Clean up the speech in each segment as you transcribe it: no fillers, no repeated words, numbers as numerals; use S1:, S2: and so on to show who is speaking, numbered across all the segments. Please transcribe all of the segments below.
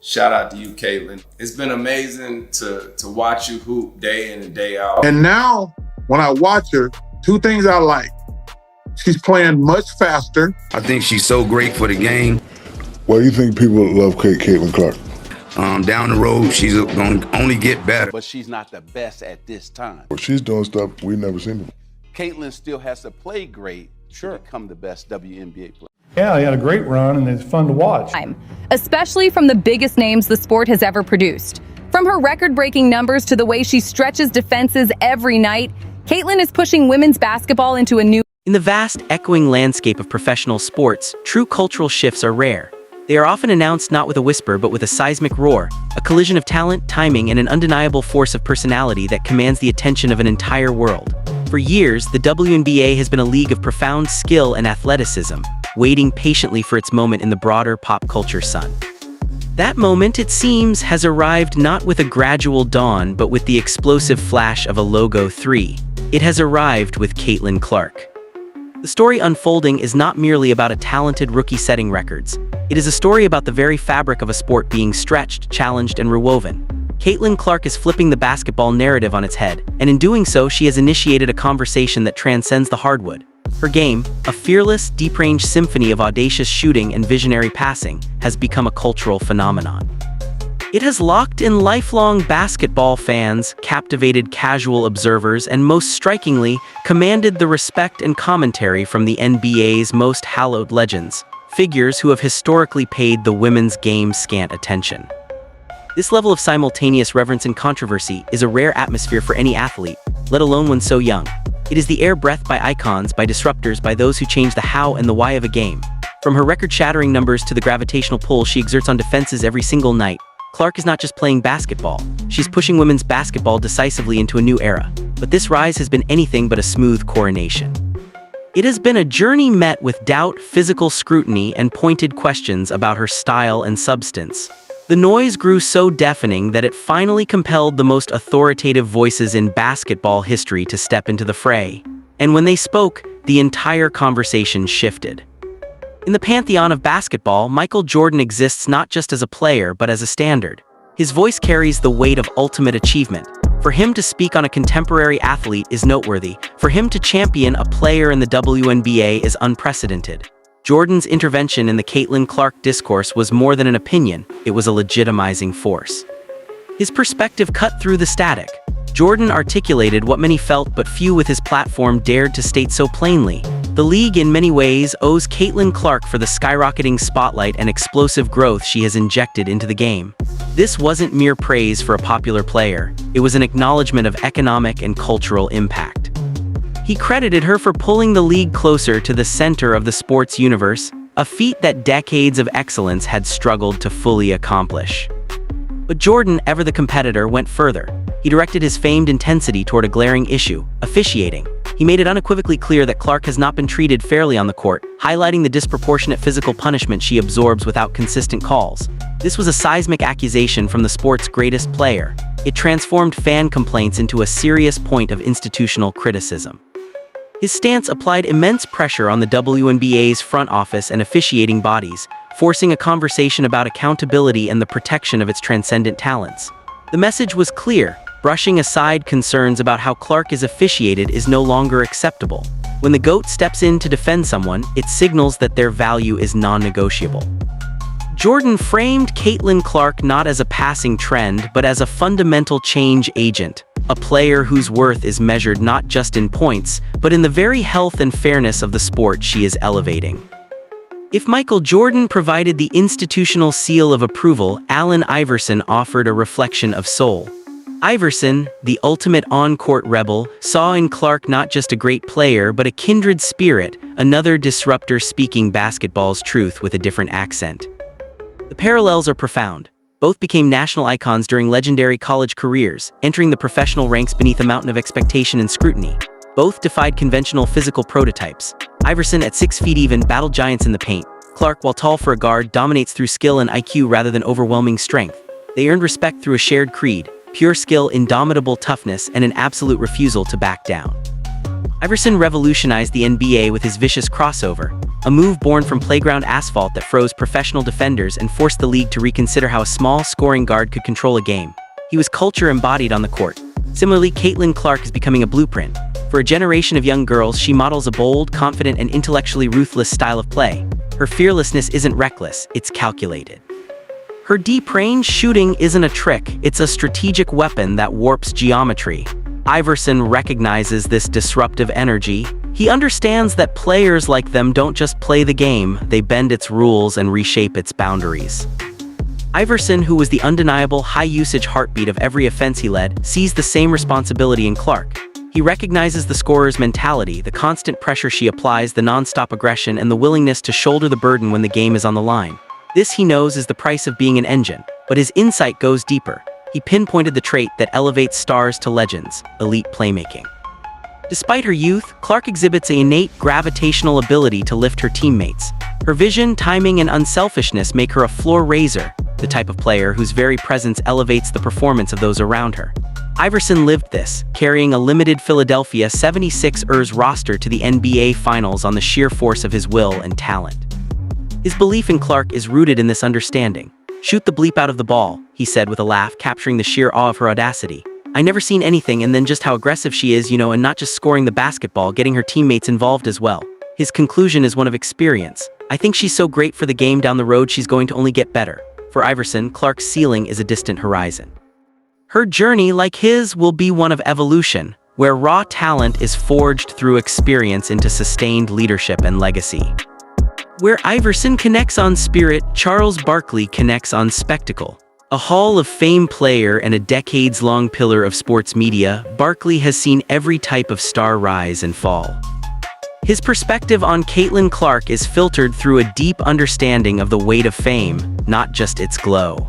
S1: Shout out to you, Caitlyn. It's been amazing to watch you hoop day in and day out.
S2: And now, when I watch her, two things I like. She's playing much faster.
S3: I think she's so great for the game.
S4: Why do you think people love Caitlyn Clark?
S3: Down the road, she's going to only get better.
S5: But she's not the best at this time.
S4: Well, she's doing stuff we've never seen before.
S5: Caitlyn still has to play great to become the best WNBA player.
S6: Yeah, he had a great run, and it's fun to watch.
S7: Especially from the biggest names the sport has ever produced. From her record-breaking numbers to the way she stretches defenses every night, Caitlyn is pushing women's basketball into a new...
S8: In the vast, echoing landscape of professional sports, true cultural shifts are rare. They are often announced not with a whisper but with a seismic roar, a collision of talent, timing, and an undeniable force of personality that commands the attention of an entire world. For years, the WNBA has been a league of profound skill and athleticism, waiting patiently for its moment in the broader pop culture sun. That moment, it seems, has arrived not with a gradual dawn but with the explosive flash of a logo 3. It has arrived with Caitlyn Clark. The story unfolding is not merely about a talented rookie setting records. It is a story about the very fabric of a sport being stretched, challenged, and rewoven. Caitlyn Clark is flipping the basketball narrative on its head, and in doing so, she has initiated a conversation that transcends the hardwood. Her game, a fearless, deep-range symphony of audacious shooting and visionary passing, has become a cultural phenomenon. It has locked in lifelong basketball fans, captivated casual observers, and most strikingly, commanded the respect and commentary from the NBA's most hallowed legends, figures who have historically paid the women's game scant attention. This level of simultaneous reverence and controversy is a rare atmosphere for any athlete, let alone one so young. It is the air breathed by icons, by disruptors, by those who change the how and the why of a game. From her record-shattering numbers to the gravitational pull she exerts on defenses every single night, Clark is not just playing basketball, she's pushing women's basketball decisively into a new era. But this rise has been anything but a smooth coronation. It has been a journey met with doubt, physical scrutiny, and pointed questions about her style and substance. The noise grew so deafening that it finally compelled the most authoritative voices in basketball history to step into the fray. And when they spoke, the entire conversation shifted. In the pantheon of basketball, Michael Jordan exists not just as a player, but as a standard. His voice carries the weight of ultimate achievement. For him to speak on a contemporary athlete is noteworthy. For him to champion a player in the WNBA is unprecedented. Jordan's intervention in the Caitlyn Clark discourse was more than an opinion, it was a legitimizing force. His perspective cut through the static. Jordan articulated what many felt but few with his platform dared to state so plainly. The league in many ways owes Caitlyn Clark for the skyrocketing spotlight and explosive growth she has injected into the game. This wasn't mere praise for a popular player, it was an acknowledgement of economic and cultural impact. He credited her for pulling the league closer to the center of the sports universe, a feat that decades of excellence had struggled to fully accomplish. But Jordan, ever the competitor, went further. He directed his famed intensity toward a glaring issue: officiating. He made it unequivocally clear that Clark has not been treated fairly on the court, highlighting the disproportionate physical punishment she absorbs without consistent calls. This was a seismic accusation from the sport's greatest player. It transformed fan complaints into a serious point of institutional criticism. His stance applied immense pressure on the WNBA's front office and officiating bodies, forcing a conversation about accountability and the protection of its transcendent talents. The message was clear: brushing aside concerns about how Clark is officiated is no longer acceptable. When the GOAT steps in to defend someone, it signals that their value is non-negotiable. Jordan framed Caitlyn Clark not as a passing trend, but as a fundamental change agent, a player whose worth is measured not just in points, but in the very health and fairness of the sport she is elevating. If Michael Jordan provided the institutional seal of approval, Allen Iverson offered a reflection of soul. Iverson, the ultimate on-court rebel, saw in Clark not just a great player but a kindred spirit, another disruptor speaking basketball's truth with a different accent. The parallels are profound. Both became national icons during legendary college careers, entering the professional ranks beneath a mountain of expectation and scrutiny. Both defied conventional physical prototypes. Iverson, at 6 feet even, battled giants in the paint. Clark, while tall for a guard, dominates through skill and IQ rather than overwhelming strength. They earned respect through a shared creed: pure skill, indomitable toughness, and an absolute refusal to back down. Iverson revolutionized the NBA with his vicious crossover. a move born from playground asphalt that froze professional defenders and forced the league to reconsider how a small, scoring guard could control a game. He was culture embodied on the court. Similarly, Caitlyn Clark is becoming a blueprint. For a generation of young girls, she models a bold, confident, and intellectually ruthless style of play. Her fearlessness isn't reckless, it's calculated. Her deep-range shooting isn't a trick, it's a strategic weapon that warps geometry. Iverson recognizes this disruptive energy. He understands that players like them don't just play the game, they bend its rules and reshape its boundaries. Iverson, who was the undeniable high-usage heartbeat of every offense he led, sees the same responsibility in Clark. He recognizes the scorer's mentality, the constant pressure she applies, the non-stop aggression, and the willingness to shoulder the burden when the game is on the line. This, he knows, is the price of being an engine, but his insight goes deeper. He pinpointed the trait that elevates stars to legends: elite playmaking. Despite her youth, Clark exhibits an innate gravitational ability to lift her teammates. Her vision, timing, and unselfishness make her a floor raiser, the type of player whose very presence elevates the performance of those around her. Iverson lived this, carrying a limited Philadelphia 76ers roster to the NBA Finals on the sheer force of his will and talent. His belief in Clark is rooted in this understanding. "Shoot the bleep out of the ball," he said with a laugh, capturing the sheer awe of her audacity. "I never seen anything, and then just how aggressive she is, and not just scoring the basketball, getting her teammates involved as well." His conclusion is one of experience. "I think she's so great for the game down the road, she's going to only get better." For Iverson, Clark's ceiling is a distant horizon. Her journey, like his, will be one of evolution, where raw talent is forged through experience into sustained leadership and legacy. Where Iverson connects on spirit, Charles Barkley connects on spectacle. A Hall of Fame player and a decades-long pillar of sports media, Barkley has seen every type of star rise and fall. His perspective on Caitlyn Clark is filtered through a deep understanding of the weight of fame, not just its glow.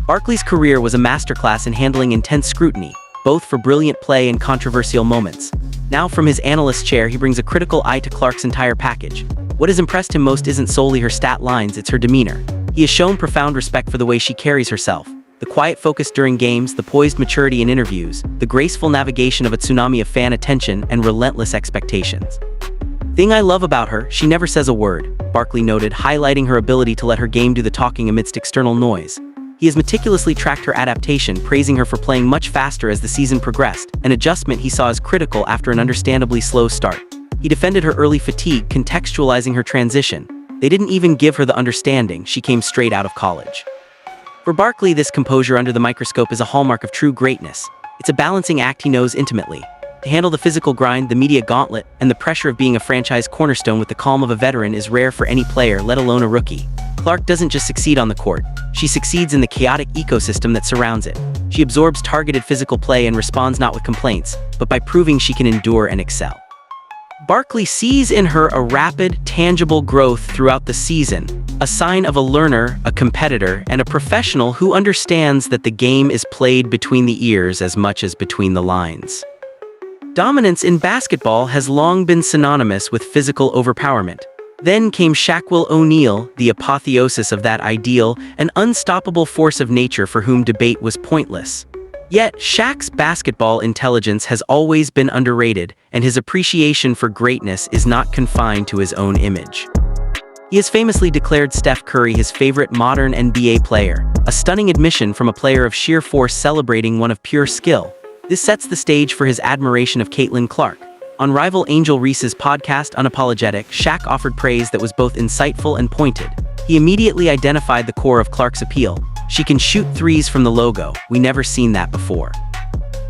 S8: Barkley's career was a masterclass in handling intense scrutiny, both for brilliant play and controversial moments. Now, from his analyst chair, he brings a critical eye to Clark's entire package. What has impressed him most isn't solely her stat lines, it's her demeanor. He has shown profound respect for the way she carries herself. The quiet focus during games, the poised maturity in interviews, the graceful navigation of a tsunami of fan attention, and relentless expectations. "Thing I love about her, she never says a word," Barkley noted, highlighting her ability to let her game do the talking amidst external noise. He has meticulously tracked her adaptation, praising her for playing much faster as the season progressed, an adjustment he saw as critical after an understandably slow start. He defended her early fatigue, contextualizing her transition. They didn't even give her the understanding, she came straight out of college. For Barkley, this composure under the microscope is a hallmark of true greatness. It's a balancing act he knows intimately. To handle the physical grind, the media gauntlet, and the pressure of being a franchise cornerstone with the calm of a veteran is rare for any player, let alone a rookie. Clark doesn't just succeed on the court, she succeeds in the chaotic ecosystem that surrounds it. She absorbs targeted physical play and responds not with complaints, but by proving she can endure and excel. Barkley sees in her a rapid, tangible growth throughout the season, a sign of a learner, a competitor, and a professional who understands that the game is played between the ears as much as between the lines. Dominance in basketball has long been synonymous with physical overpowerment. Then came Shaquille O'Neal, the apotheosis of that ideal, an unstoppable force of nature for whom debate was pointless. Yet, Shaq's basketball intelligence has always been underrated, and his appreciation for greatness is not confined to his own image. He has famously declared Steph Curry his favorite modern NBA player, a stunning admission from a player of sheer force celebrating one of pure skill. This sets the stage for his admiration of Caitlyn Clark. On rival Angel Reese's podcast Unapologetic, Shaq offered praise that was both insightful and pointed. He immediately identified the core of Clark's appeal. "She can shoot threes from the logo. We never seen that before."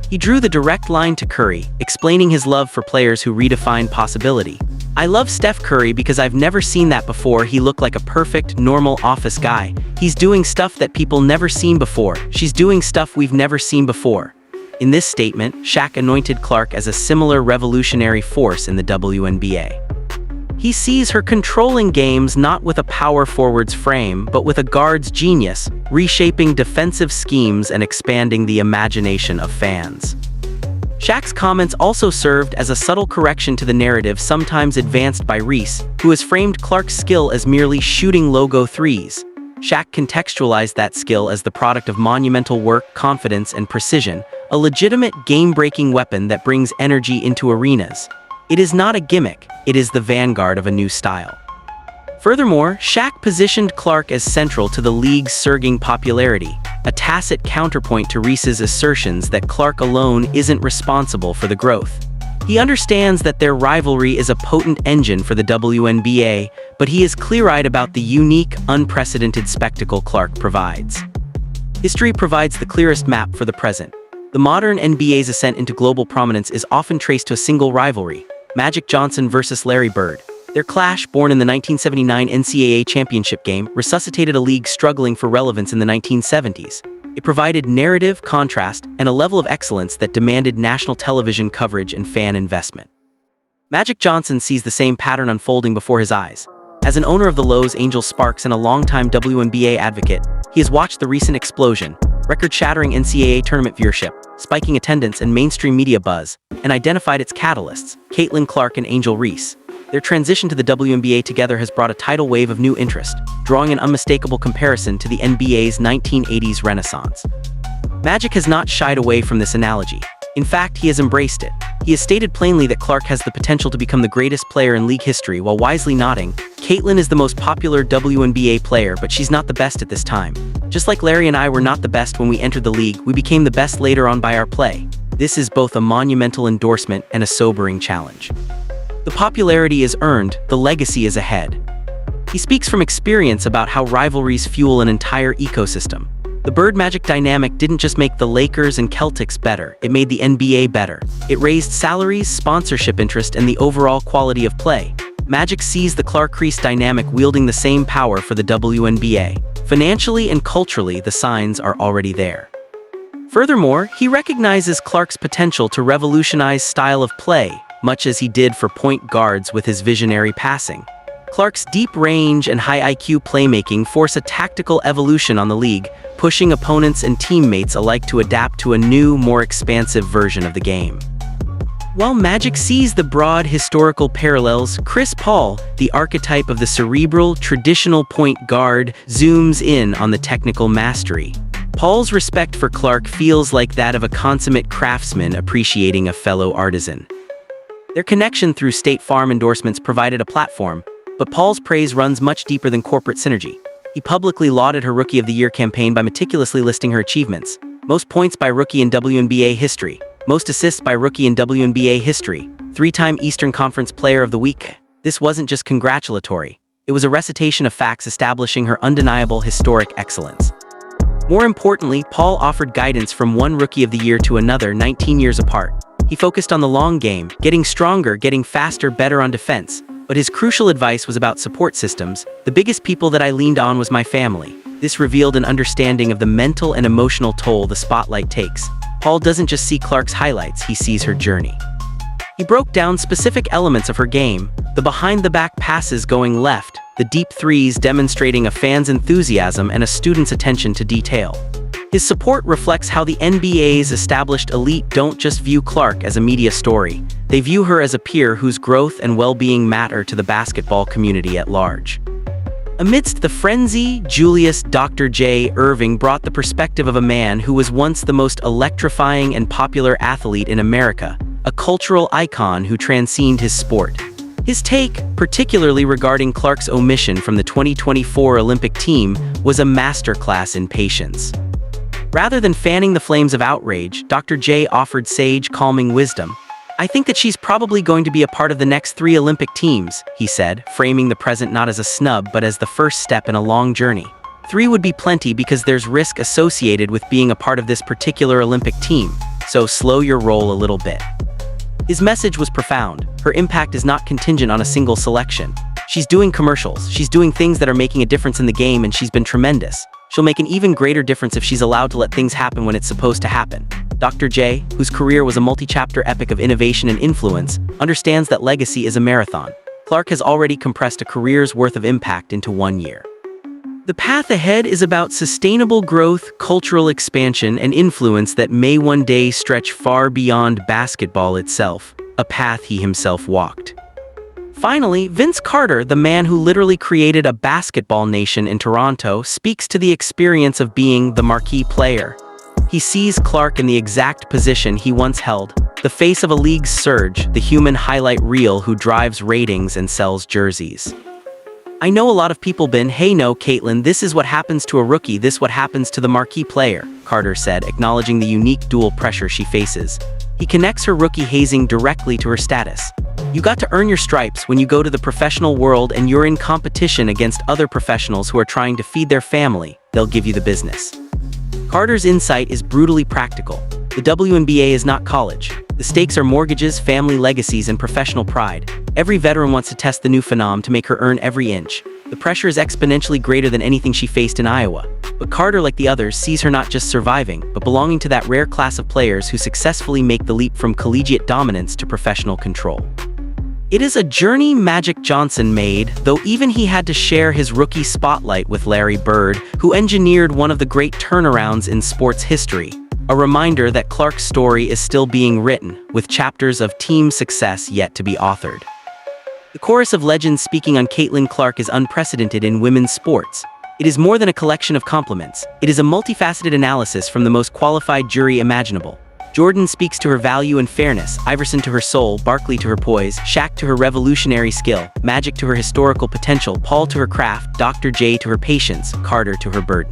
S8: He drew the direct line to Curry, explaining his love for players who redefine possibility. "I love Steph Curry because I've never seen that before. He looked like a perfect, normal office guy. He's doing stuff that people never seen before. She's doing stuff we've never seen before." In this statement, Shaq anointed Clark as a similar revolutionary force in the WNBA. He sees her controlling games not with a power forward's frame, but with a guard's genius, reshaping defensive schemes and expanding the imagination of fans. Shaq's comments also served as a subtle correction to the narrative sometimes advanced by Reese, who has framed Clark's skill as merely shooting logo threes. Shaq contextualized that skill as the product of monumental work, confidence, and precision, a legitimate game-breaking weapon that brings energy into arenas. It is not a gimmick, it is the vanguard of a new style. Furthermore, Shaq positioned Clark as central to the league's surging popularity, a tacit counterpoint to Reese's assertions that Clark alone isn't responsible for the growth. He understands that their rivalry is a potent engine for the WNBA, but he is clear-eyed about the unique, unprecedented spectacle Clark provides. History provides the clearest map for the present. The modern NBA's ascent into global prominence is often traced to a single rivalry, Magic Johnson versus Larry Bird. Their clash, born in the 1979 NCAA championship game, resuscitated a league struggling for relevance in the 1970s. It provided narrative, contrast, and a level of excellence that demanded national television coverage and fan investment. Magic Johnson sees the same pattern unfolding before his eyes. As an owner of the Los Angeles Sparks and a longtime WNBA advocate, he has watched the recent explosion, record-shattering NCAA tournament viewership, spiking attendance and mainstream media buzz, and identified its catalysts, Caitlyn Clark and Angel Reese. Their transition to the WNBA together has brought a tidal wave of new interest, drawing an unmistakable comparison to the NBA's 1980s renaissance. Magic has not shied away from this analogy. In fact, he has embraced it. He has stated plainly that Clark has the potential to become the greatest player in league history, while wisely nodding, Caitlyn is the most popular WNBA player, but she's not the best at this time. Just like Larry and I were not the best when we entered the league, we became the best later on by our play. This is both a monumental endorsement and a sobering challenge. The popularity is earned, the legacy is ahead. He speaks from experience about how rivalries fuel an entire ecosystem. The Bird-Magic dynamic didn't just make the Lakers and Celtics better, it made the NBA better. It raised salaries, sponsorship interest, and the overall quality of play. Magic sees the Clark-Reese dynamic wielding the same power for the WNBA. Financially and culturally, the signs are already there. Furthermore, he recognizes Clark's potential to revolutionize style of play, much as he did for point guards with his visionary passing. Clark's deep range and high IQ playmaking force a tactical evolution on the league, pushing opponents and teammates alike to adapt to a new, more expansive version of the game. While Magic sees the broad historical parallels, Chris Paul, the archetype of the cerebral, traditional point guard, zooms in on the technical mastery. Paul's respect for Clark feels like that of a consummate craftsman appreciating a fellow artisan. Their connection through State Farm endorsements provided a platform, but Paul's praise runs much deeper than corporate synergy. He publicly lauded her Rookie of the Year campaign by meticulously listing her achievements. Most points by rookie in WNBA history. Most assists by rookie in WNBA history. 3-time Eastern Conference Player of the Week. This wasn't just congratulatory. It was a recitation of facts establishing her undeniable historic excellence. More importantly, Paul offered guidance from one Rookie of the Year to another 19 years apart. He focused on the long game, getting stronger, getting faster, better on defense. But his crucial advice was about support systems. The biggest people that I leaned on was my family. This revealed an understanding of the mental and emotional toll the spotlight takes. Paul doesn't just see Clark's highlights, he sees her journey. He broke down specific elements of her game, the behind-the-back passes going left, the deep threes demonstrating a fan's enthusiasm and a student's attention to detail. His support reflects how the NBA's established elite don't just view Clark as a media story. They view her as a peer whose growth and well-being matter to the basketball community at large. Amidst the frenzy, Julius Dr. J. Irving brought the perspective of a man who was once the most electrifying and popular athlete in America, a cultural icon who transcended his sport. His take, particularly regarding Clark's omission from the 2024 Olympic team, was a masterclass in patience. Rather than fanning the flames of outrage, Dr. J offered sage, calming wisdom. I think that she's probably going to be a part of the next 3 Olympic teams, he said, framing the present not as a snub but as the first step in a long journey. 3 would be plenty because there's risk associated with being a part of this particular Olympic team, so slow your roll a little bit. His message was profound. Her impact is not contingent on a single selection. She's doing commercials, she's doing things that are making a difference in the game, and she's been tremendous. She'll make an even greater difference if she's allowed to let things happen when it's supposed to happen. Dr. J, whose career was a multi-chapter epic of innovation and influence, understands that legacy is a marathon. Clark has already compressed a career's worth of impact into 1 year. The path ahead is about sustainable growth, cultural expansion, and influence that may one day stretch far beyond basketball itself, a path he himself walked. Finally, Vince Carter, the man who literally created a basketball nation in Toronto, speaks to the experience of being the marquee player. He sees Clark in the exact position he once held, the face of a league's surge, the human highlight reel who drives ratings and sells jerseys. I know a lot of people been, hey no, Caitlyn, this is what happens to a rookie, this what happens to the marquee player, Carter said, acknowledging the unique dual pressure she faces. He connects her rookie hazing directly to her status. You got to earn your stripes when you go to the professional world and you're in competition against other professionals who are trying to feed their family, they'll give you the business. Carter's insight is brutally practical. The WNBA is not college. The stakes are mortgages, family legacies, and professional pride. Every veteran wants to test the new phenom to make her earn every inch. The pressure is exponentially greater than anything she faced in Iowa. But Carter, like the others, sees her not just surviving, but belonging to that rare class of players who successfully make the leap from collegiate dominance to professional control. It is a journey Magic Johnson made, though even he had to share his rookie spotlight with Larry Bird, who engineered one of the great turnarounds in sports history. A reminder that Clark's story is still being written, with chapters of team success yet to be authored. The chorus of legends speaking on Caitlyn Clark is unprecedented in women's sports. It is more than a collection of compliments. It is a multifaceted analysis from the most qualified jury imaginable. Jordan speaks to her value and fairness, Iverson to her soul, Barkley to her poise, Shaq to her revolutionary skill, Magic to her historical potential, Paul to her craft, Dr. J to her patience, Carter to her burden.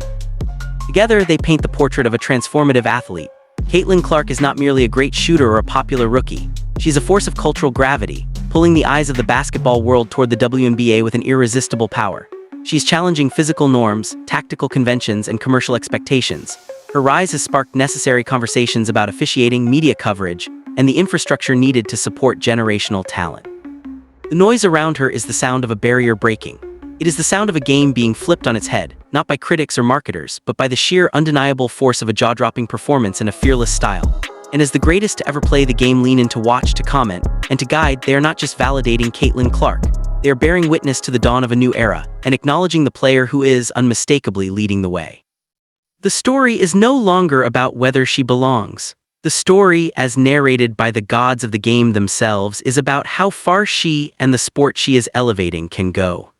S8: Together, they paint the portrait of a transformative athlete. Caitlyn Clark is not merely a great shooter or a popular rookie. She's a force of cultural gravity, pulling the eyes of the basketball world toward the WNBA with an irresistible power. She's challenging physical norms, tactical conventions, and commercial expectations. Her rise has sparked necessary conversations about officiating, media coverage, and the infrastructure needed to support generational talent. The noise around her is the sound of a barrier breaking. It is the sound of a game being flipped on its head, not by critics or marketers, but by the sheer undeniable force of a jaw-dropping performance and a fearless style. And as the greatest to ever play the game lean in to watch, to comment, and to guide, they are not just validating Caitlyn Clark. They are bearing witness to the dawn of a new era, and acknowledging the player who is unmistakably leading the way. The story is no longer about whether she belongs. The story, as narrated by the gods of the game themselves, is about how far she and the sport she is elevating can go.